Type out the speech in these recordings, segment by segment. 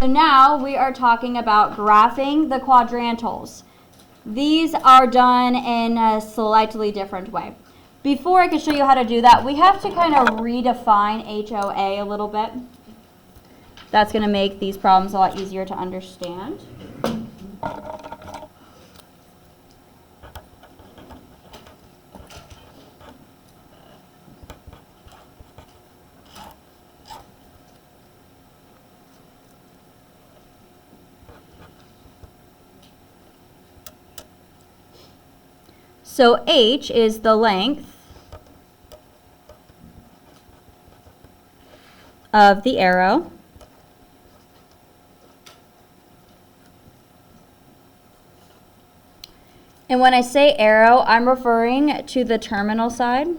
So now we are talking about graphing the quadrantals. These are done in a slightly different way. Before I can show you how to do that, we have to kind of redefine HOA a little bit. That's going to make these problems a lot easier to understand. So H is the length of the arrow. And when I say arrow, I'm referring to the terminal side.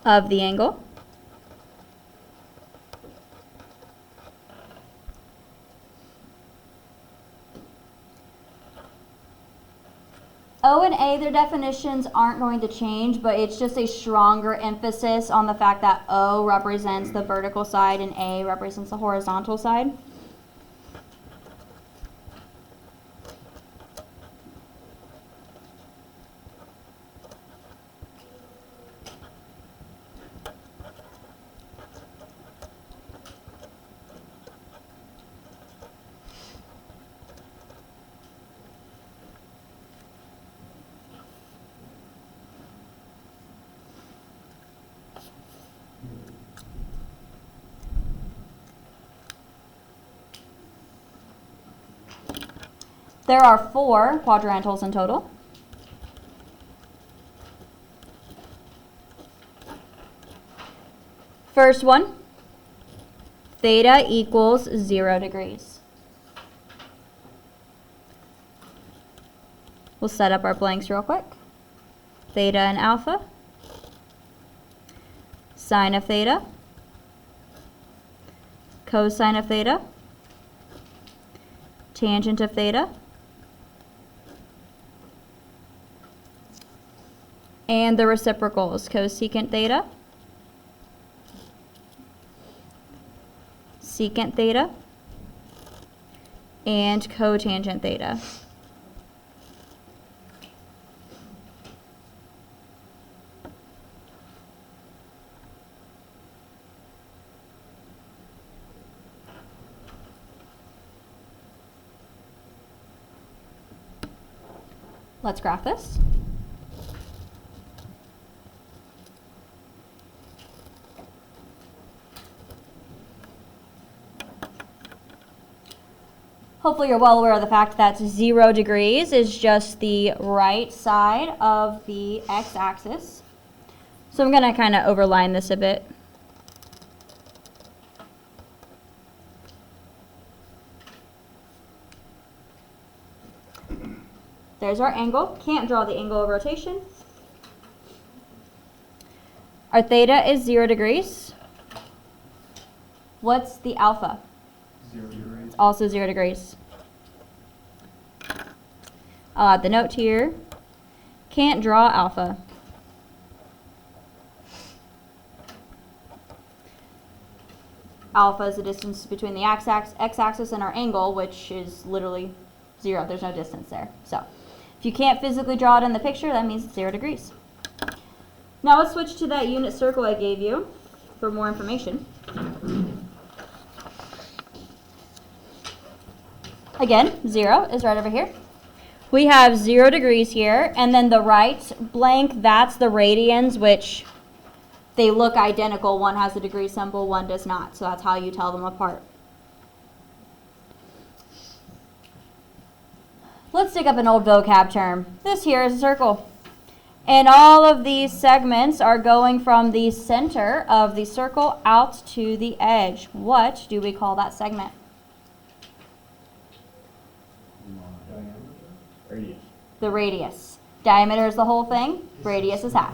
Of the angle. O and A, their definitions aren't going to change, but it's just a stronger emphasis on the fact that O represents the vertical side and A represents the horizontal side. There are 4 quadrantals in total. First one, theta equals 0 degrees. We'll set up our blanks real quick. Theta and alpha, sine of theta, cosine of theta, tangent of theta, and the reciprocals, cosecant theta, secant theta, and cotangent theta. Let's graph this. Hopefully you're well aware of the fact that 0 degrees is just the right side of the x-axis. So I'm going to kind of overline this a bit. There's our angle. Can't draw the angle of rotation. Our theta is 0 degrees. What's the alpha? 0 degrees. It's also 0 degrees. I'll add the note here. Can't draw alpha. Alpha is the distance between the x-axis and our angle, which is literally 0. There's no distance there. So if you can't physically draw it in the picture, that means it's 0 degrees. Now let's switch to that unit circle I gave you for more information. Again, 0 is right over here. We have 0 degrees here, and then the right blank, that's the radians, which they look identical. One has a degree symbol, one does not. So that's how you tell them apart. Let's dig up an old vocab term. This here is a circle. And all of these segments are going from the center of the circle out to the edge. What do we call that segment? Radius. The radius. Diameter is the whole thing. Radius is half.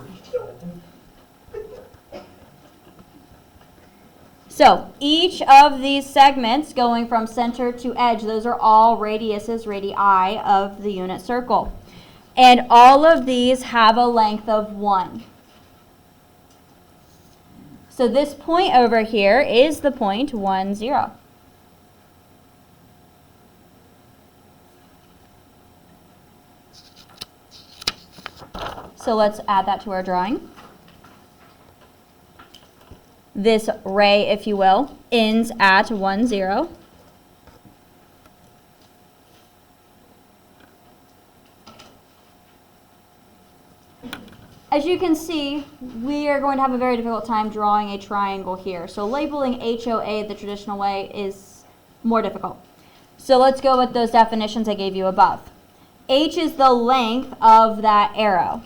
So each of these segments going from center to edge, those are all radiuses, radii of the unit circle. And all of these have a length of 1. So this point over here is the point 1, 0. So let's add that to our drawing. This ray, if you will, ends at 1, 0. As you can see, we are going to have a very difficult time drawing a triangle here. So labeling HOA the traditional way is more difficult. So let's go with those definitions I gave you above. H is the length of that arrow.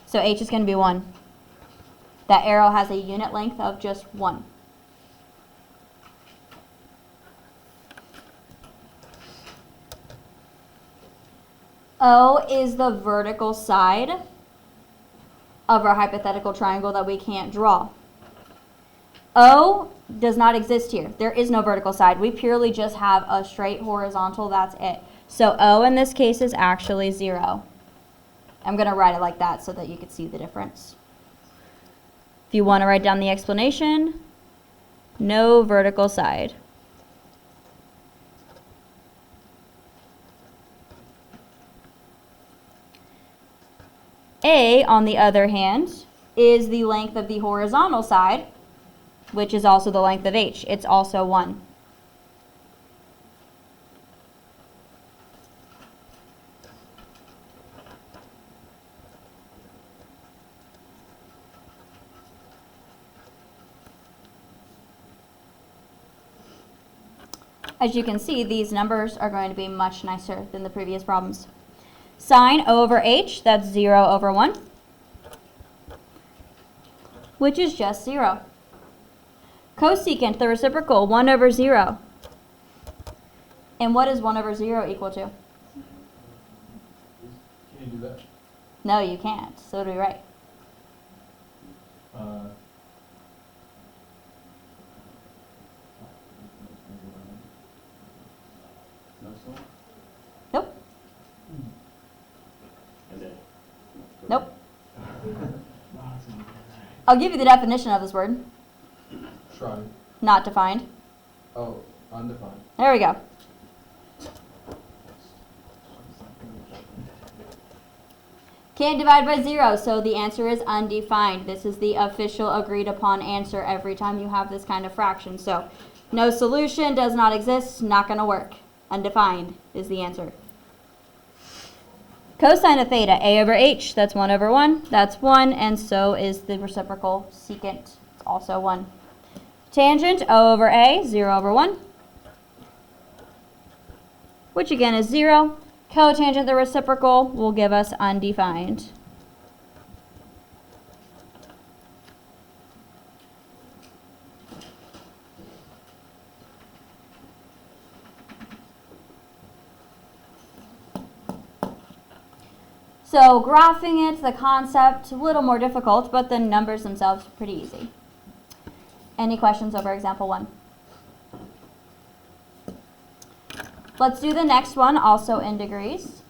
So H is going to be 1. That arrow has a unit length of just 1. O is the vertical side of our hypothetical triangle that we can't draw. O does not exist here. There is no vertical side. We purely just have a straight horizontal. That's it. So O in this case is actually 0. I'm going to write it like that so that you can see the difference. If you want to write down the explanation, no vertical side. A, on the other hand, is the length of the horizontal side, which is also the length of H. It's also 1. As you can see, these numbers are going to be much nicer than the previous problems. Sine over H, that's 0 over 1, which is just 0. Cosecant, the reciprocal, 1 over 0. And what is 1 over 0 equal to? Can you do that? No, you can't. So do we write? Nope. Nope. I'll give you the definition of this word. Try. Not defined. Oh, undefined. There we go. Can't divide by 0, so the answer is undefined. This is the official agreed upon answer every time you have this kind of fraction. So no solution, does not exist, not going to work. Undefined is the answer. Cosine of theta, a over h, that's 1 over 1, that's 1, and so is the reciprocal secant, it's also 1. Tangent, o over a, 0 over 1, which again is 0. Cotangent, the reciprocal, will give us undefined. So graphing it, the concept, a little more difficult, but the numbers themselves pretty easy. Any questions over example 1? Let's do the next one, also in degrees.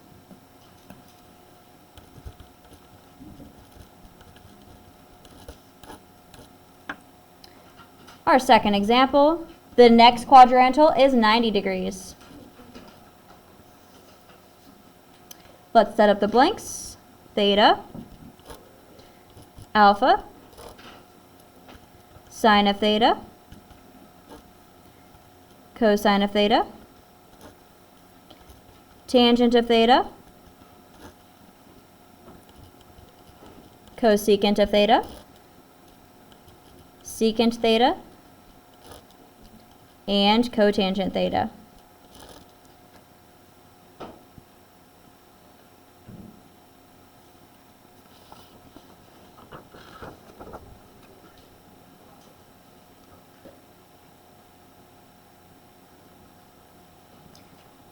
Our second example, the next quadrantal is 90 degrees. Let's set up the blanks. Theta, alpha, sine of theta, cosine of theta, tangent of theta, cosecant of theta, secant theta, and cotangent theta.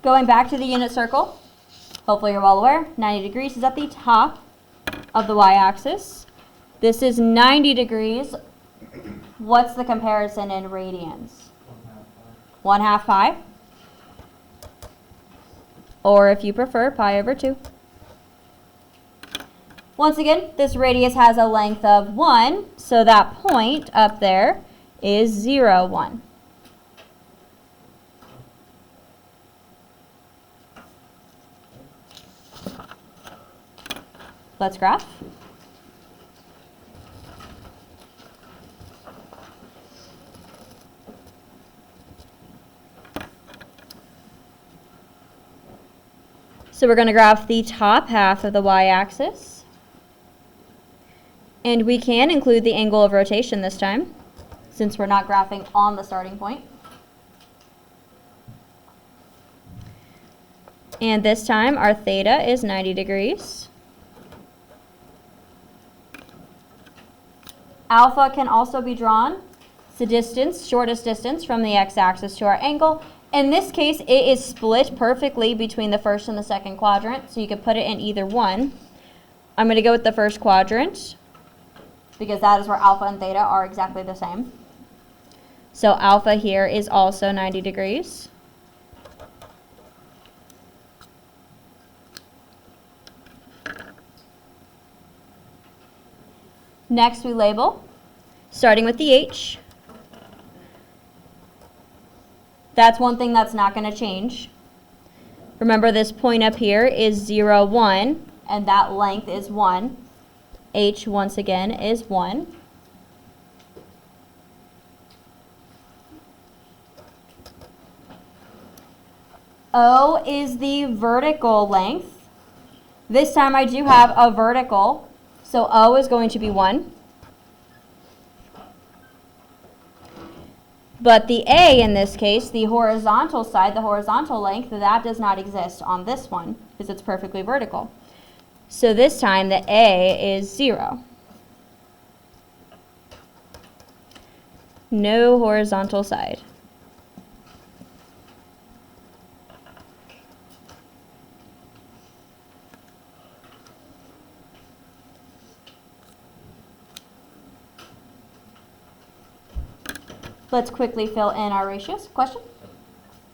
Going back to the unit circle, hopefully you're well aware, 90 degrees is at the top of the y-axis. This is 90 degrees. What's the comparison in radians? 1/2 pi. Or if you prefer, pi over 2. Once again, this radius has a length of 1, so that point up there is 0, 1. Let's graph. So we're going to graph the top half of the y-axis. And we can include the angle of rotation this time, since we're not graphing on the starting point. And this time our theta is 90 degrees. Alpha can also be drawn. It's the distance, shortest distance from the x-axis to our angle. In this case, it is split perfectly between the first and the second quadrant, so you could put it in either one. I'm going to go with the first quadrant, because that is where alpha and theta are exactly the same. So alpha here is also 90 degrees. Next we label, starting with the h. That's one thing that's not going to change. Remember, this point up here is 0, 1, and that length is 1. H, once again, is 1. O is the vertical length. This time I do have a vertical, so O is going to be 1. But the A in this case, the horizontal side, the horizontal length, that does not exist on this one because it's perfectly vertical. So this time the A is 0. No horizontal side. Let's quickly fill in our ratios. Question?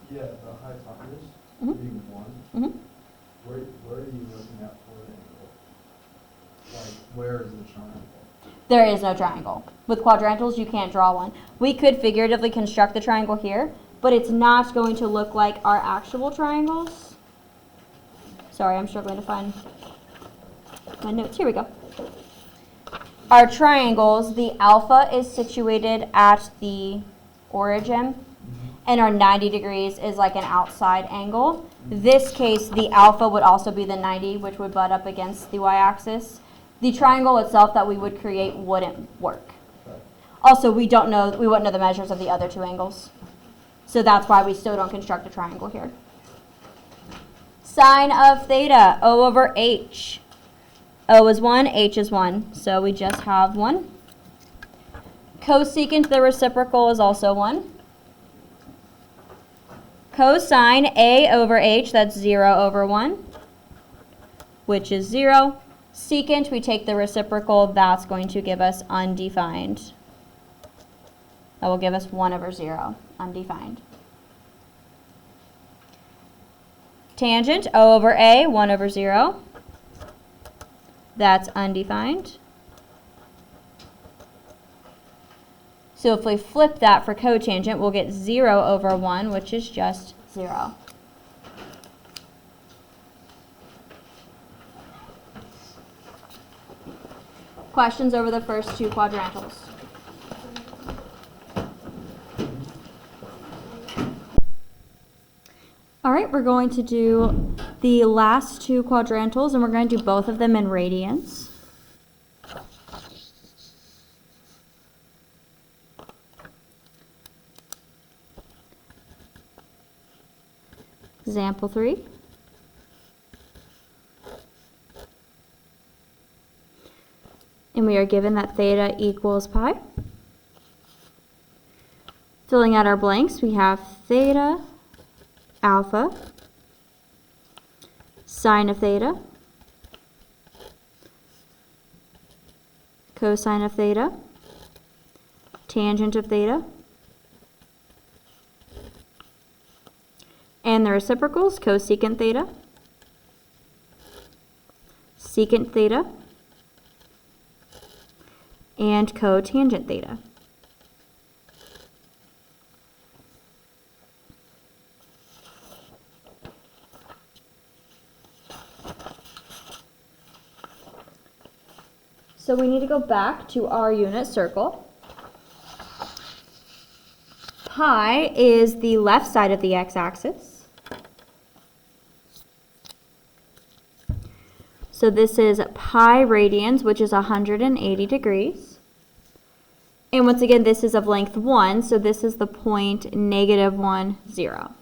Yeah, the hypotenuse Mhm. being 1, Mm-hmm. where are you looking at for the angle? Like, where is the triangle? There is no triangle. With quadrantals, you can't draw one. We could figuratively construct the triangle here, but it's not going to look like our actual triangles. Sorry, I'm struggling to find my notes. Here we go. Our triangles, the alpha is situated at the origin, and our 90 degrees is like an outside angle. This case, the alpha would also be the 90, which would butt up against the y-axis. The triangle itself that we would create wouldn't work. Also, we wouldn't know the measures of the other two angles. So that's why we still don't construct a triangle here. Sine of theta, O over H. O is 1, H is 1, so we just have 1. Cosecant the reciprocal is also 1. Cosine A over H, that's 0 over 1, which is 0. Secant, we take the reciprocal, that's going to give us undefined. That will give us 1 over 0, undefined. Tangent, O over A, 1 over 0. That's undefined. So if we flip that for cotangent, we'll get 0 over 1, which is just 0. Questions over the first two quadrantals? All right, we're going to do the last two quadrantals, and we're going to do both of them in radians. Example 3. And we are given that theta equals pi. Filling out our blanks, we have theta, alpha, sine of theta, cosine of theta, tangent of theta, and the reciprocals, cosecant theta, secant theta, and cotangent theta. So we need to go back to our unit circle. Pi is the left side of the x-axis. So this is pi radians, which is 180 degrees. And once again, this is of length 1, so this is the point -1, 0.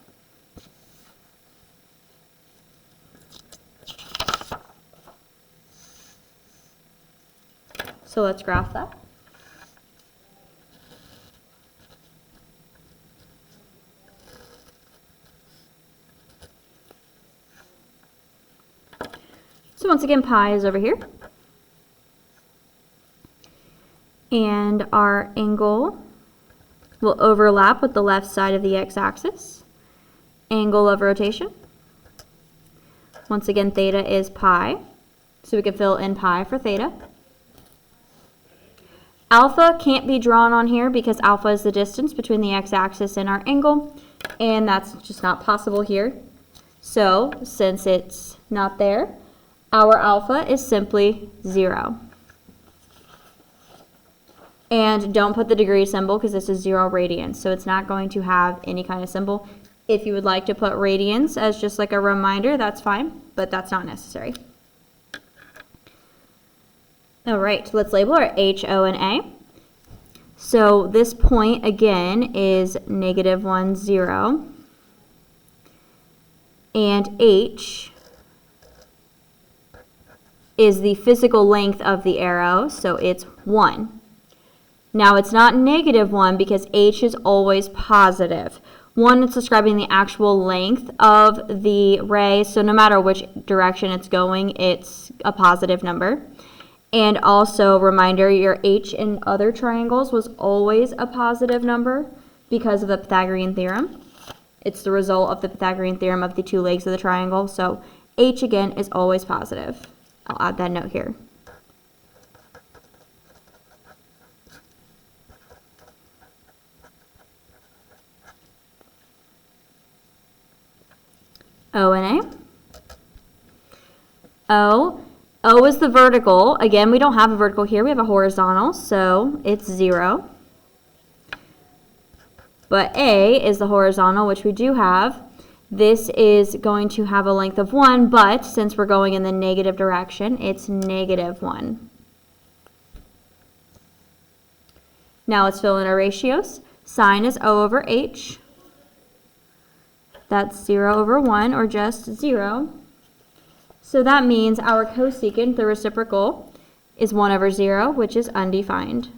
So let's graph that. So once again, pi is over here. And our angle will overlap with the left side of the x-axis. Angle of rotation. Once again, theta is pi. So we can fill in pi for theta. Alpha can't be drawn on here because alpha is the distance between the x-axis and our angle, and that's just not possible here. So, since it's not there, our alpha is simply 0. And don't put the degree symbol because this is 0 radians, so it's not going to have any kind of symbol. If you would like to put radians as just like a reminder, that's fine, but that's not necessary. All right, let's label our H, O, and A. So this point, again, is -1, 0. And H is the physical length of the arrow, so it's 1. Now, it's not -1 because H is always positive. 1 is describing the actual length of the ray, so no matter which direction it's going, it's a positive number. And also, reminder, your H in other triangles was always a positive number because of the Pythagorean theorem. It's the result of the Pythagorean theorem of the two legs of the triangle. So H, again, is always positive. I'll add that note here. O and A. O is the vertical. Again, we don't have a vertical here. We have a horizontal, so it's 0. But A is the horizontal, which we do have. This is going to have a length of 1, but since we're going in the negative direction, it's -1. Now let's fill in our ratios. Sine is O over H. That's 0 over 1, or just 0. So that means our cosecant, the reciprocal, is 1 over 0, which is undefined.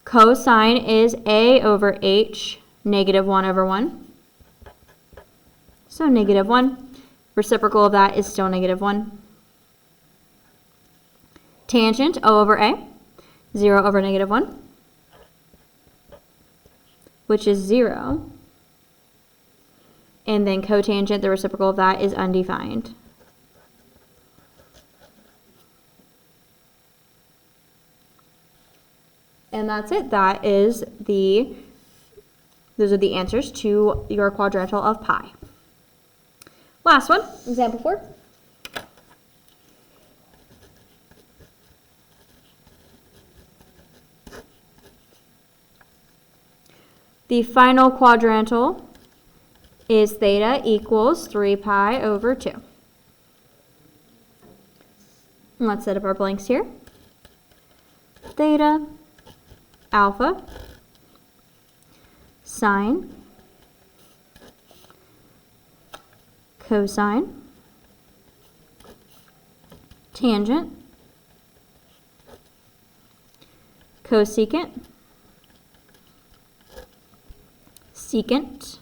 Cosine is A over H, -1 over 1. So -1. Reciprocal of that is still -1. Tangent, O over A, 0 over -1, which is 0. And then cotangent, the reciprocal of that, is undefined. And that's it. Those are the answers to your quadrantal of pi. Last one, example 4. The final quadrantal is theta equals 3 pi over 2. And let's set up our blanks here. Theta, alpha, sine, cosine, tangent, cosecant, secant,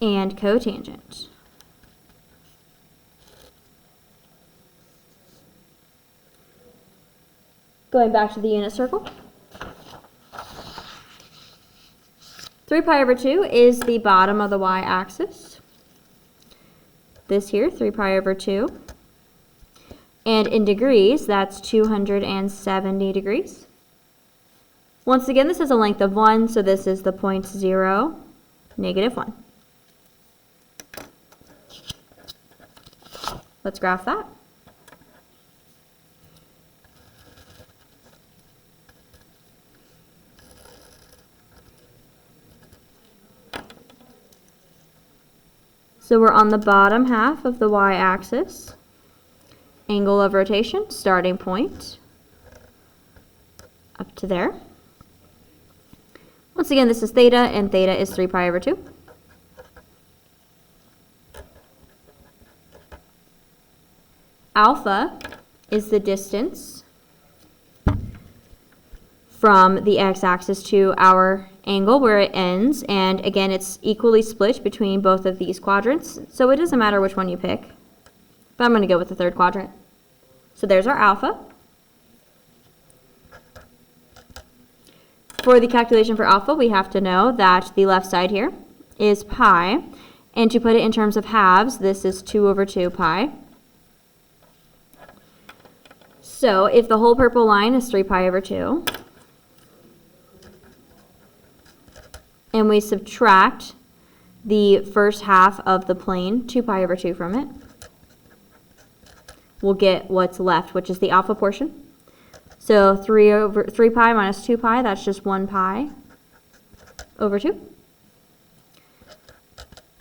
and cotangent. Going back to the unit circle. 3 pi over 2 is the bottom of the y-axis. This here, 3 pi over 2. And in degrees, that's 270 degrees. Once again, this is a length of 1, so this is the point 0, -1. Let's graph that. So we're on the bottom half of the y-axis. Angle of rotation, starting point, up to there. Once again, this is theta, and theta is 3 pi over 2. Alpha is the distance from the x-axis to our angle where it ends, and again, it's equally split between both of these quadrants, so it doesn't matter which one you pick, but I'm going to go with the third quadrant. So there's our alpha. For the calculation for alpha, we have to know that the left side here is pi, and to put it in terms of halves, this is 2 over 2 pi. So if the whole purple line is 3 pi over 2, and we subtract the first half of the plane, 2 pi over 2 from it, we'll get what's left, which is the alpha portion. So 3 pi minus 2 pi, that's just 1 pi over 2.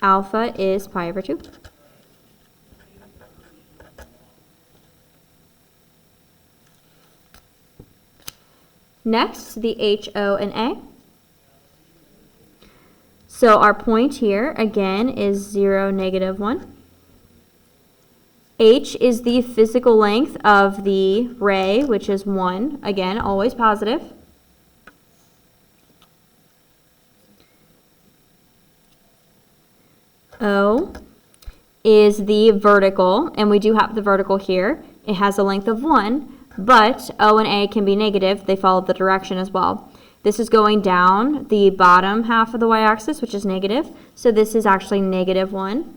Alpha is pi over 2. Next, the H, O, and A. So our point here, again, is 0, -1. H is the physical length of the ray, which is 1. Again, always positive. O is the vertical, and we do have the vertical here. It has a length of 1, but O and A can be negative. They follow the direction as well. This is going down the bottom half of the y-axis, which is negative. So this is actually -1.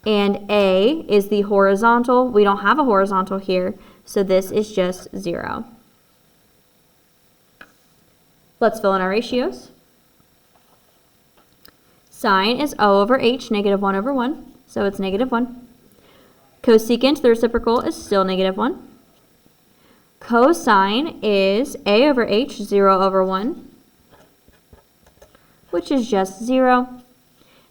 And A is the horizontal. We don't have a horizontal here, so this is just 0. Let's fill in our ratios. Sine is O over H, -1 over 1, so it's -1. Cosecant, the reciprocal, is still -1. Cosine is A over H, 0 over 1, which is just 0.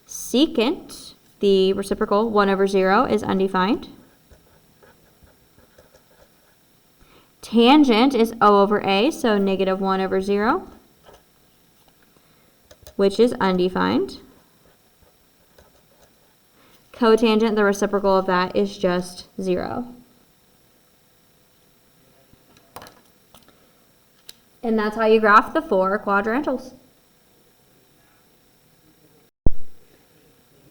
Secant, the reciprocal, 1 over 0, is undefined. Tangent is O over A, so -1 over 0, which is undefined. Cotangent, the reciprocal of that, is just 0. And that's how you graph the 4 quadrantals.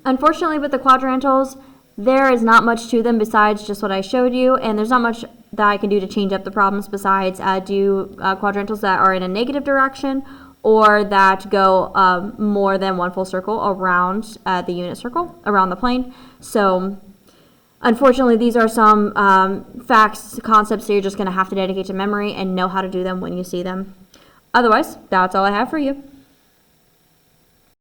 Unfortunately, with the quadrantals, there is not much to them besides just what I showed you, and there's not much that I can do to change up the problems besides do quadrantals that are in a negative direction or that go more than one full circle around the unit circle, around the plane. So unfortunately, these are some facts, concepts that you're just going to have to dedicate to memory and know how to do them when you see them. Otherwise, that's all I have for you.